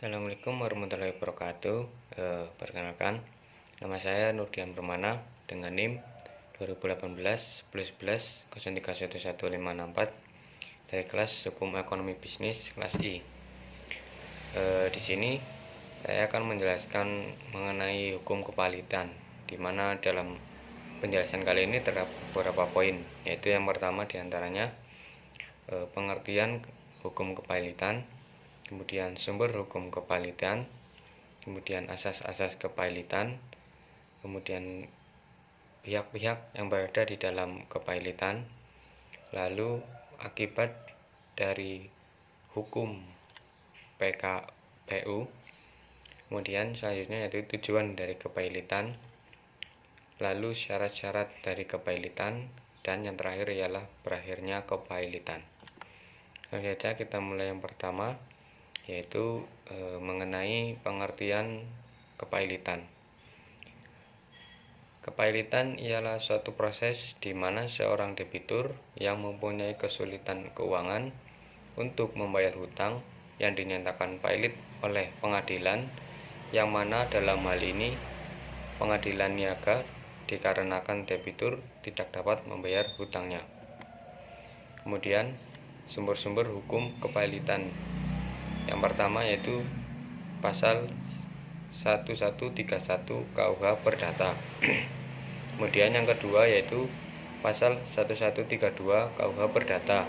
Assalamualaikum warahmatullahi wabarakatuh. Perkenalkan, nama saya Nurdian Permana dengan NIM 2018-1011-03111564 dari kelas Hukum Ekonomi Bisnis kelas I. Di sini saya akan menjelaskan mengenai hukum kepalitan, di mana dalam penjelasan kali ini terdapat beberapa poin, yaitu yang pertama diantaranya pengertian hukum kepalitan, kemudian sumber hukum kepalitan, kemudian asas-asas kepalitan, kemudian pihak-pihak yang berada di dalam kepalitan, lalu akibat dari hukum PKPU, kemudian selanjutnya yaitu tujuan dari kepalitan, lalu syarat-syarat dari kepalitan, dan yang terakhir ialah berakhirnya kepalitan. Langsung saja kita mulai yang pertama, yaitu mengenai pengertian kepalitan. Kepalitan ialah suatu proses di mana seorang debitur yang mempunyai kesulitan keuangan untuk membayar hutang yang dinyatakan pailit oleh pengadilan, yang mana dalam hal ini pengadilan niaga, dikarenakan debitur tidak dapat membayar hutangnya. Kemudian sumber-sumber hukum kepalitan. Yang pertama yaitu pasal 1131 KUH Perdata. Kemudian yang kedua yaitu pasal 1132 KUH Perdata.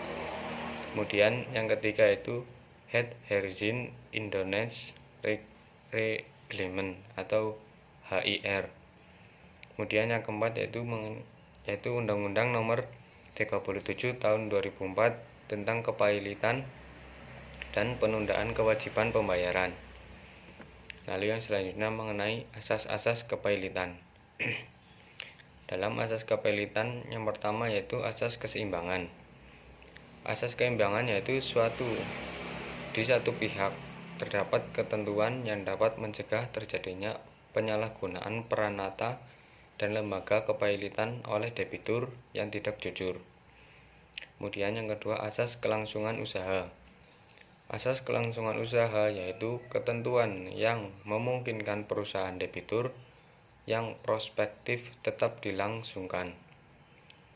Kemudian yang ketiga yaitu Het Herzien Indonesische Reglement atau HIR. Kemudian yang keempat yaitu Undang-Undang Nomor 37 Tahun 2004 tentang kepalitan dan penundaan kewajiban pembayaran. Lalu yang selanjutnya mengenai asas-asas kepalitan. Dalam asas kepalitan yang pertama yaitu asas keseimbangan. Asas keseimbangan yaitu di satu pihak terdapat ketentuan yang dapat mencegah terjadinya penyalahgunaan peranata dan lembaga kepalitan oleh debitur yang tidak jujur. Kemudian yang kedua asas kelangsungan usaha. Asas kelangsungan usaha yaitu ketentuan yang memungkinkan perusahaan debitur yang prospektif tetap dilangsungkan.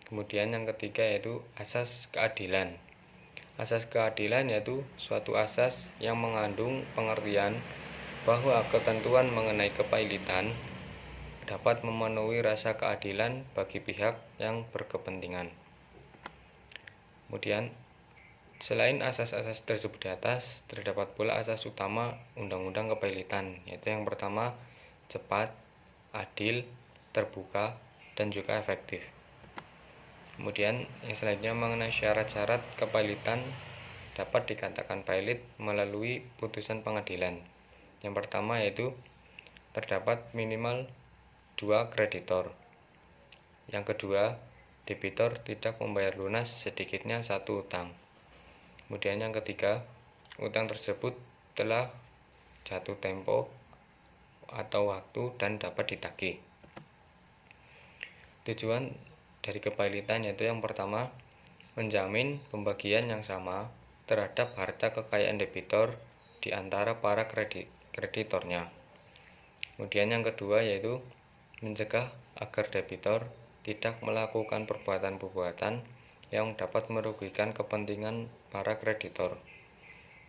Kemudian yang ketiga yaitu asas keadilan. Asas keadilan yaitu suatu asas yang mengandung pengertian bahwa ketentuan mengenai kepalitan dapat memenuhi rasa keadilan bagi pihak yang berkepentingan. Kemudian selain asas-asas tersebut di atas, terdapat pula asas utama Undang-Undang Kepalitan, yaitu yang pertama cepat, adil, terbuka, dan juga efektif. Kemudian yang selanjutnya mengenai syarat-syarat kepalitan dapat dikatakan pailit melalui putusan pengadilan. Yang pertama yaitu terdapat minimal 2 kreditor. Yang kedua, debitur tidak membayar lunas sedikitnya 1 utang. Kemudian yang ketiga, utang tersebut telah jatuh tempo atau waktu dan dapat ditagih. Tujuan dari kepalitan yaitu yang pertama, menjamin pembagian yang sama terhadap harta kekayaan debitur di antara para kreditornya. Kemudian yang kedua yaitu mencegah agar debitur tidak melakukan perbuatan-perbuatan yang dapat merugikan kepentingan para kreditor.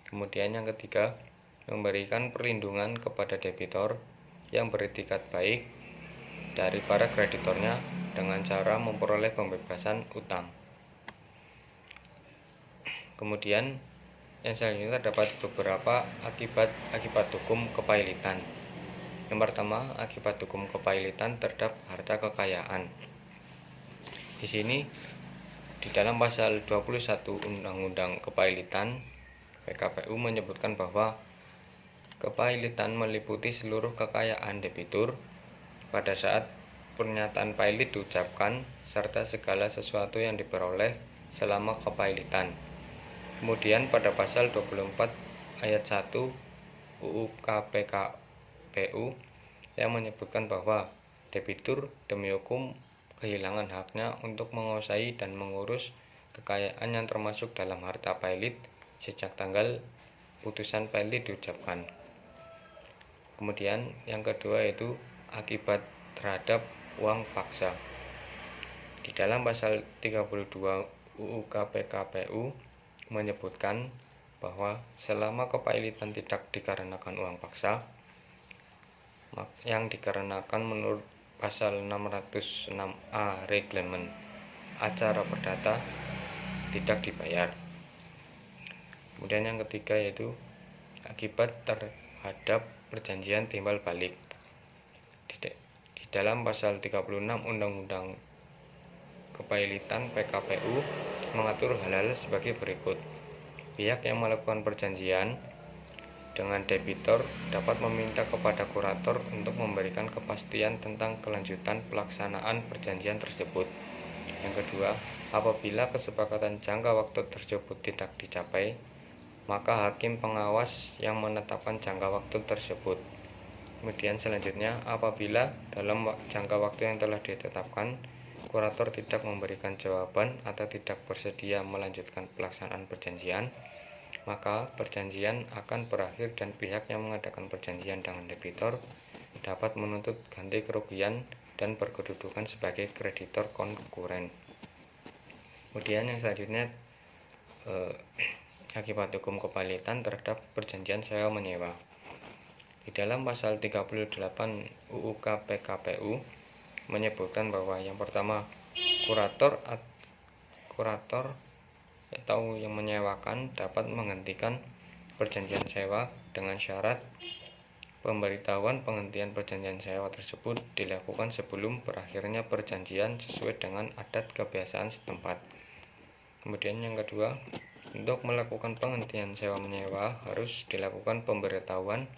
Kemudian yang ketiga, memberikan perlindungan kepada debitur yang beretikat baik dari para kreditornya dengan cara memperoleh pembebasan utang. Kemudian yang selanjutnya terdapat beberapa akibat hukum kepalitan. Yang pertama, akibat hukum kepalitan terhadap harta kekayaan. Di sini di dalam pasal 21 Undang-Undang Kepalitan PKPU menyebutkan bahwa kepalitan meliputi seluruh kekayaan debitur pada saat pernyataan pailit diucapkan serta segala sesuatu yang diperoleh selama kepalitan. Kemudian pada pasal 24 ayat 1 UU KPKPU yang menyebutkan bahwa debitur demi hukum kehilangan haknya untuk menguasai dan mengurus kekayaan yang termasuk dalam harta pailit sejak tanggal putusan pailit diucapkan. Kemudian yang kedua yaitu akibat terhadap uang paksa. Di dalam pasal 32 UU KPKPU menyebutkan bahwa selama kepailitan tidak dikarenakan uang paksa, yang dikarenakan menurut pasal 606A Reglemen Acara Perdata tidak dibayar. Kemudian yang ketiga yaitu akibat terhadap perjanjian timbal balik. Di dalam pasal 36 Undang-Undang Kepailitan PKPU mengatur hal-hal sebagai berikut. Pihak yang melakukan perjanjian dengan debitor dapat meminta kepada kurator untuk memberikan kepastian tentang kelanjutan pelaksanaan perjanjian tersebut. Yang kedua, apabila kesepakatan jangka waktu tersebut tidak dicapai, maka hakim pengawas yang menetapkan jangka waktu tersebut. Kemudian selanjutnya, apabila dalam jangka waktu yang telah ditetapkan, kurator tidak memberikan jawaban atau tidak bersedia melanjutkan pelaksanaan perjanjian, maka perjanjian akan berakhir dan pihak yang mengadakan perjanjian dengan debitor dapat menuntut ganti kerugian dan berkedudukan sebagai kreditor konkuren. Kemudian yang selanjutnya, akibat hukum kepailitan terhadap perjanjian sewa menyewa. Di dalam pasal 38 UU KPKPU menyebutkan bahwa yang pertama, kurator atau yang menyewakan dapat menghentikan perjanjian sewa dengan syarat pemberitahuan penghentian perjanjian sewa tersebut dilakukan sebelum berakhirnya perjanjian sesuai dengan adat kebiasaan setempat. Kemudian yang kedua, untuk melakukan penghentian sewa menyewa harus dilakukan pemberitahuan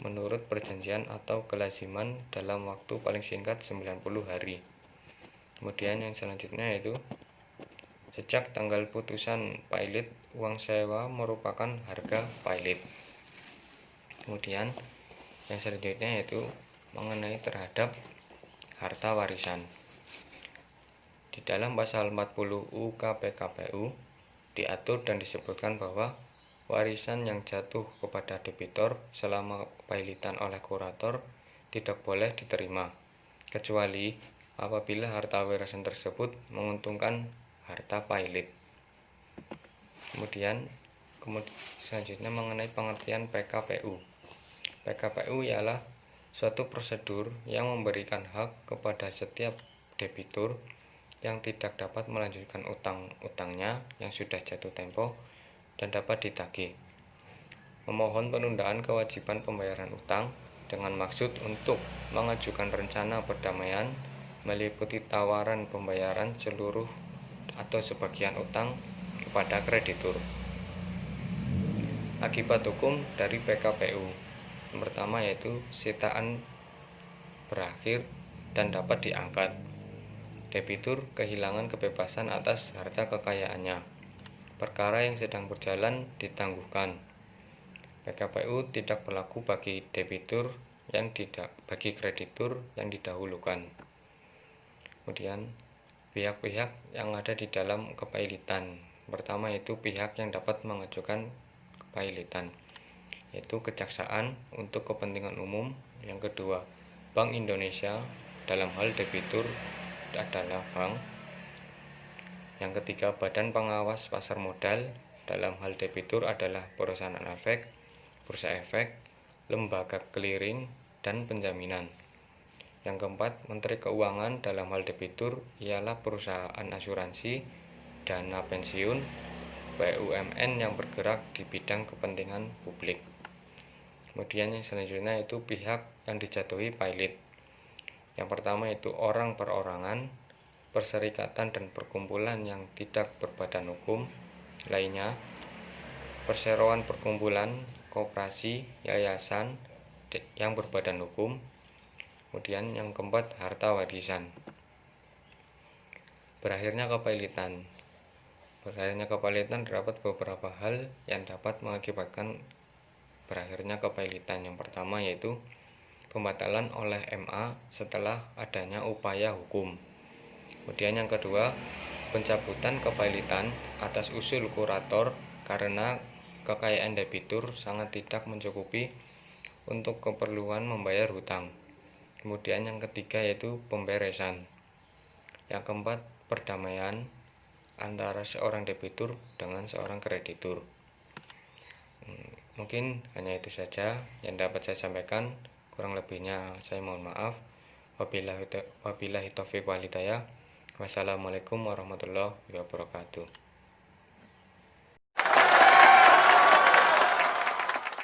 menurut perjanjian atau kelaziman dalam waktu paling singkat 90 hari. Kemudian yang selanjutnya yaitu sejak tanggal putusan pailit, uang sewa merupakan harga pailit. Kemudian yang selanjutnya yaitu mengenai terhadap harta warisan. Di dalam pasal 40 UU KPKPU diatur dan disebutkan bahwa warisan yang jatuh kepada debitor selama kepailitan oleh kurator tidak boleh diterima, kecuali apabila harta warisan tersebut menguntungkan harta pailit. Kemudian selanjutnya mengenai pengertian PKPU. PKPU ialah suatu prosedur yang memberikan hak kepada setiap debitur yang tidak dapat melanjutkan utang-utangnya yang sudah jatuh tempo dan dapat ditagih, memohon penundaan kewajiban pembayaran utang dengan maksud untuk mengajukan rencana perdamaian meliputi tawaran pembayaran seluruh atau sebagian utang kepada kreditur. Akibat hukum dari PKPU yang pertama yaitu sitaan berakhir dan dapat diangkat. Debitur kehilangan kebebasan atas harta kekayaannya. Perkara yang sedang berjalan ditangguhkan. PKPU tidak berlaku bagi kreditur yang didahulukan. Kemudian pihak-pihak yang ada di dalam kepailitan. Pertama yaitu pihak yang dapat mengajukan kepailitan, yaitu kejaksaan untuk kepentingan umum. Yang kedua, Bank Indonesia dalam hal debitur adalah bank. Yang ketiga, Badan Pengawas Pasar Modal dalam hal debitur adalah perusahaan efek, bursa efek, lembaga clearing, dan penjaminan. Yang keempat, Menteri Keuangan dalam hal debitur ialah perusahaan asuransi, dana pensiun, BUMN yang bergerak di bidang kepentingan publik. Kemudian yang selanjutnya itu pihak yang dijatuhi pailit. Yang pertama itu orang perorangan, perserikatan dan perkumpulan yang tidak berbadan hukum lainnya, perseroan perkumpulan, koperasi, yayasan yang berbadan hukum. Kemudian yang keempat, harta warisan. Berakhirnya kepailitan. Berakhirnya kepailitan terdapat beberapa hal yang dapat mengakibatkan berakhirnya kepailitan. Yang pertama yaitu pembatalan oleh MA setelah adanya upaya hukum. Kemudian yang kedua, pencabutan kepailitan atas usul kurator karena kekayaan debitur sangat tidak mencukupi untuk keperluan membayar hutang. Kemudian yang ketiga yaitu pemberesan. Yang keempat, perdamaian antara seorang debitur dengan seorang kreditur. Mungkin hanya itu saja yang dapat saya sampaikan. Kurang lebihnya saya mohon maaf. Wabillahi taufiq wal hidayah. Wassalamualaikum warahmatullahi wabarakatuh.